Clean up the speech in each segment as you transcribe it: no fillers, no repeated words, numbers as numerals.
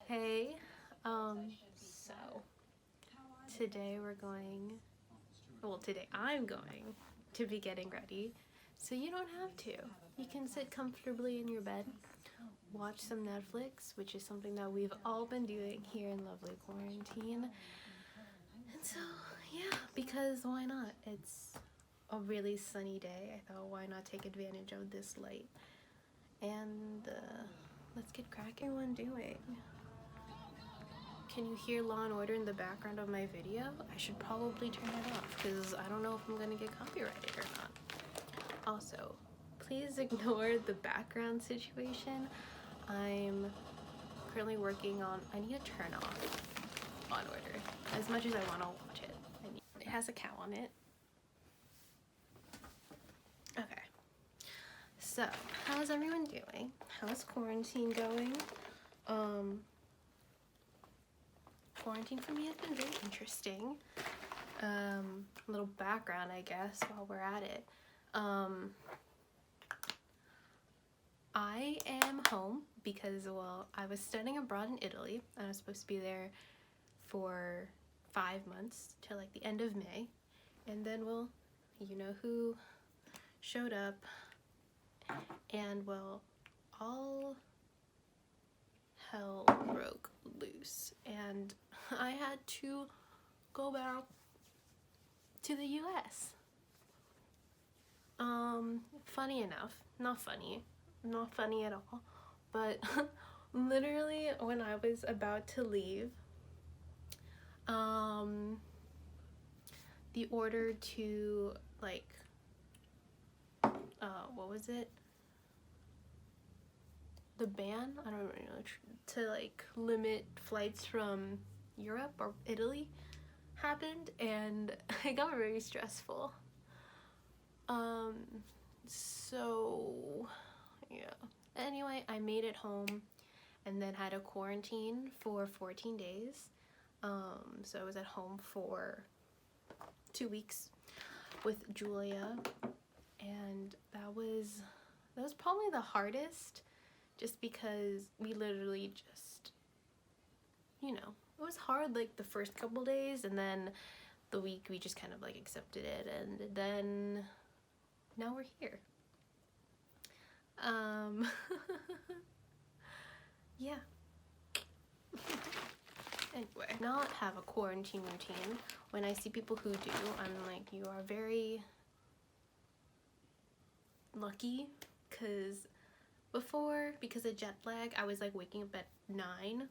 Hey, so today I'm going to be getting ready, so you don't have to. You can sit comfortably in your bed, watch some Netflix, which is something that we've all been doing here in lovely quarantine. And so, yeah, because why not? It's a really sunny day. I thought, why not take advantage of this light? And let's get cracking. What everyone doing? Can you hear Law and Order in the background of my video? I should probably turn it off because I don't know if I'm gonna get copyrighted or not. Also, please ignore the background situation. I'm currently working on, I need to turn off Law and Order as much as I want to watch it. It has a cow on it. Okay. So, how's everyone doing? How's quarantine going? Quarantine for me has been very interesting. A little background, I guess, while we're at it. I am home because, well, I was studying abroad in Italy. I was supposed to be there for 5 months till like the end of May. And then, well, you know who showed up. And, well, all hell broke loose. And I had to go back to the US. Funny enough, not funny at all, but literally when I was about to leave, the order to like, what was it? The ban? I don't really know, to like limit flights from Europe or Italy happened, and it got very stressful. So yeah, anyway, I made it home and then had a quarantine for 14 days. So I was at home for 2 weeks with Julia, and that was probably the hardest, just because we literally just, you know, it was hard like the first couple days, and then the week we just kind of like accepted it, and then now we're here. Yeah. Anyway, not have a quarantine routine. When I see people who do, I'm like, you are very lucky, because before, because of jet lag, I was like waking up at 9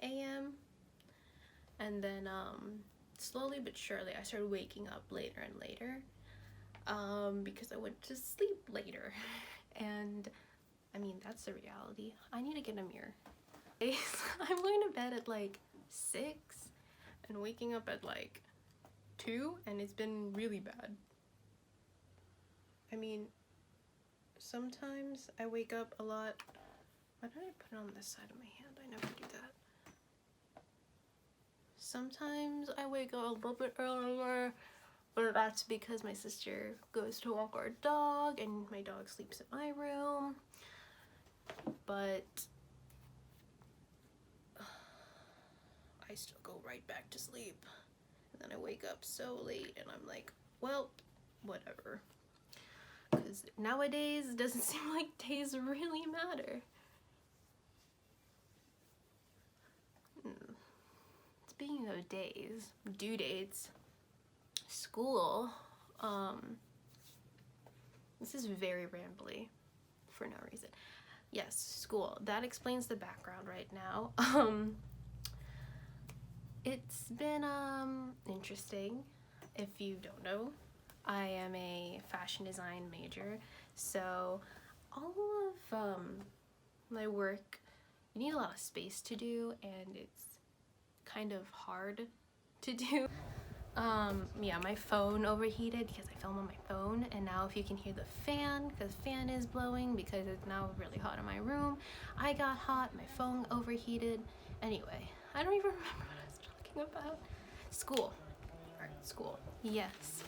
a.m. and then slowly but surely I started waking up later and later, because I went to sleep later. And I mean, that's the reality. I need to get a mirror. I'm going to bed at like 6 and waking up at like 2, and it's been really bad. I mean, sometimes I wake up a lot. Why did I put it on this side of my hand? I never do that. Sometimes I wake up a little bit earlier, but that's because my sister goes to walk our dog and my dog sleeps in my room. But I still go right back to sleep, and then I wake up so late and I'm like, well, whatever. Because nowadays it doesn't seem like days really matter. Speaking of days, due dates, school, this is very rambly for no reason. Yes, school. That explains the background right now. It's been interesting. If you don't know, I am a fashion design major, so all of my work, you need a lot of space to do, and it's kind of hard to do. Yeah, my phone overheated because I film on my phone, and now if you can hear the fan, because fan is blowing because it's now really hot in my room. I got hot, my phone overheated. Anyway, I don't even remember what I was talking about. School. Alright, school. Yes.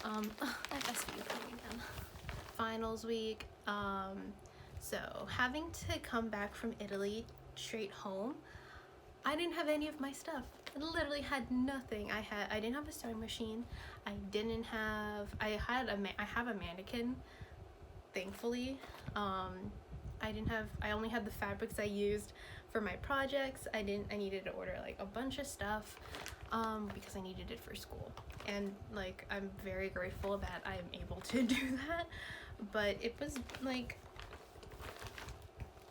FSV again. Finals week. So having to come back from Italy straight home, I didn't have any of my stuff. I literally had nothing. I didn't have a sewing machine. I have a mannequin, thankfully. I only had the fabrics I used for my projects. I needed to order like a bunch of stuff because I needed it for school. And like, I'm very grateful that I'm able to do that. But it was like,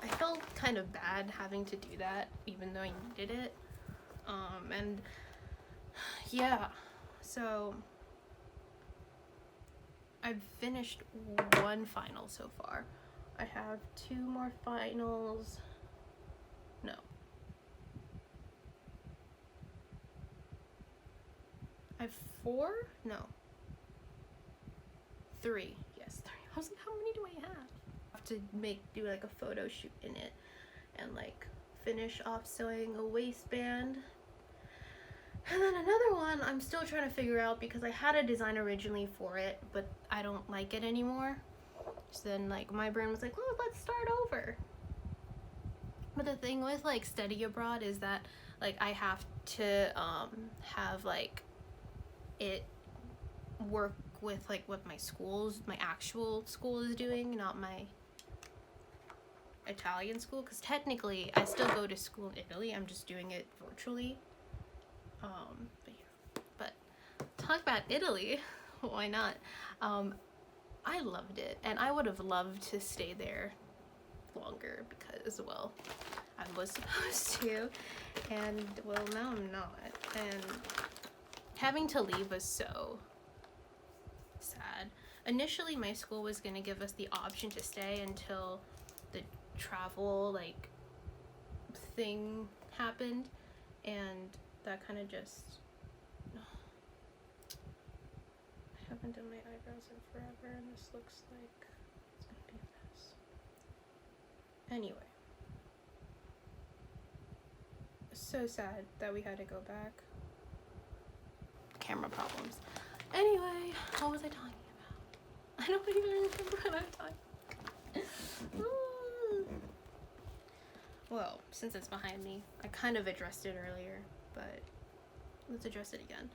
I felt kind of bad having to do that, even though I needed it. And yeah, so I've finished one final so far. I have 2 more finals. No. I have 4? No. 3. Yes, 3. I was like, how many do I have? I have to do like a photo shoot in it and like finish off sewing a waistband. And then another one I'm still trying to figure out because I had a design originally for it, but I don't like it anymore. So then like my brain was like, well, let's start over. But the thing with like study abroad is that like I have to have like it work with like what my actual school is doing, not my Italian school, because technically I still go to school in Italy. I'm just doing it virtually. But talk about Italy. Why not? I loved it, and I would have loved to stay there longer because, well, I was supposed to, and well, now I'm not. And having to leave was so sad. Initially, my school was gonna give us the option to stay until the travel like thing happened, and that kind of just, I haven't done my eyebrows in forever, and this looks like it's gonna be a mess. Anyway, so sad that we had to go back. Camera problems. Anyway, what was I talking about? I don't even remember what I'm talking about. Well, since it's behind me, I kind of addressed it earlier, but let's address it again.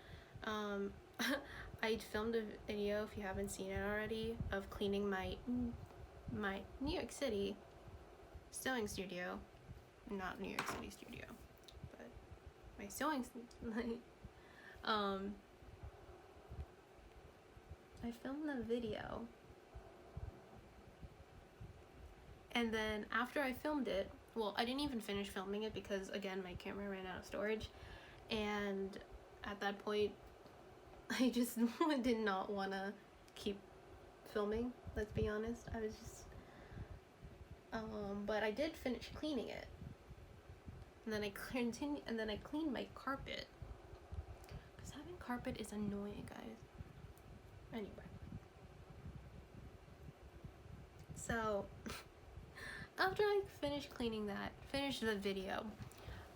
I filmed a video, if you haven't seen it already, of cleaning my New York City sewing studio. Not New York City studio, but my sewing I filmed the video, and then after I filmed it, well, I didn't even finish filming it because, again, my camera ran out of storage, and at that point I just did not want to keep filming, let's be honest. I was just but I did finish cleaning it, and then I cleaned my carpet, because having carpet is annoying, guys. Anyway, so after I finished cleaning that, finished the video,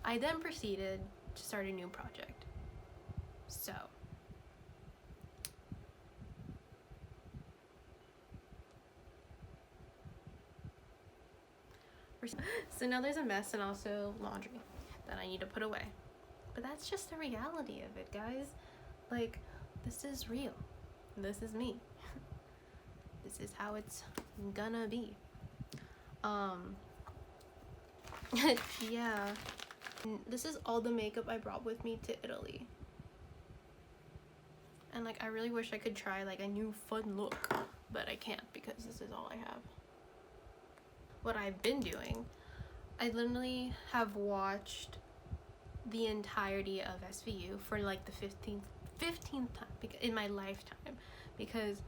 I then proceeded to start a new project. So now there's a mess and also laundry that I need to put away. But that's just the reality of it, guys. Like, this is real. This is me. This is how it's gonna be. Yeah. This is all the makeup I brought with me to Italy. And like, I really wish I could try like a new fun look, but I can't because this is all I have. What I've been doing, I literally have watched the entirety of SVU for like the 15th time in my lifetime, because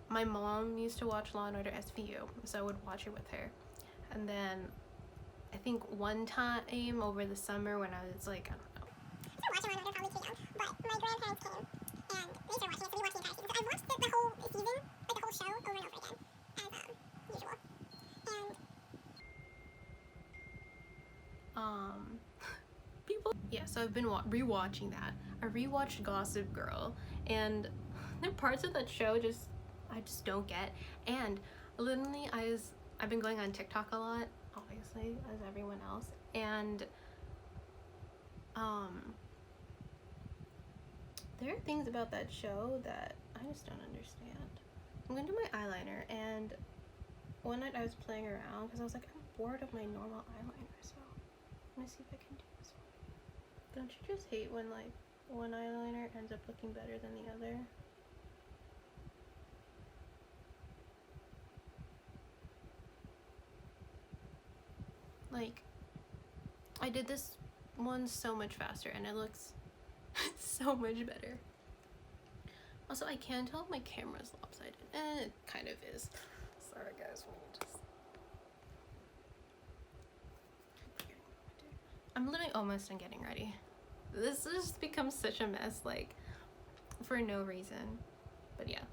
my mom used to watch Law & Order SVU, so I would watch it with her. And then I think one time over the summer when I was like, I don't know. I watched Law & Order probably too young, but my grandparents came and they started watching it, so we watched the entire season. So I've watched the whole season, like the whole show, over and over again, as usual. And people, yeah, so I've been rewatching that. I rewatched Gossip Girl, and there are parts of that show I just don't get. And literally, I've been going on TikTok a lot, obviously, as everyone else, and There are things about that show that I just don't understand. I'm gonna do my eyeliner, and one night I was playing around because I was like, I'm bored of my normal eyeliner, so I'm gonna see if I can do this one. Don't you just hate when like one eyeliner ends up looking better than the other? Like, I did this one so much faster and it looks so much better. Also, I can tell if my camera's lopsided, and it kind of is. Sorry guys, let me just... I'm literally almost done getting ready. This just becomes such a mess, like, for no reason. But yeah.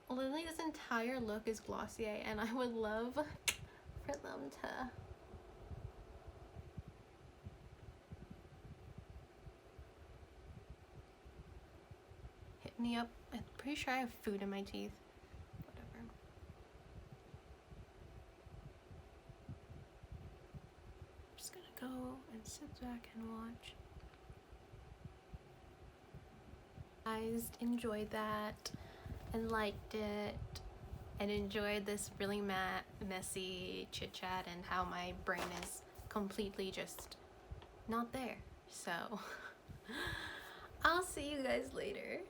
Literally this entire look is Glossier, and I would love for them to hit me up. I'm pretty sure I have food in my teeth. Whatever. I'm just gonna go and sit back and watch. Guys enjoyed that and liked it and enjoyed this really messy chit chat and how my brain is completely just not there. So I'll see you guys later.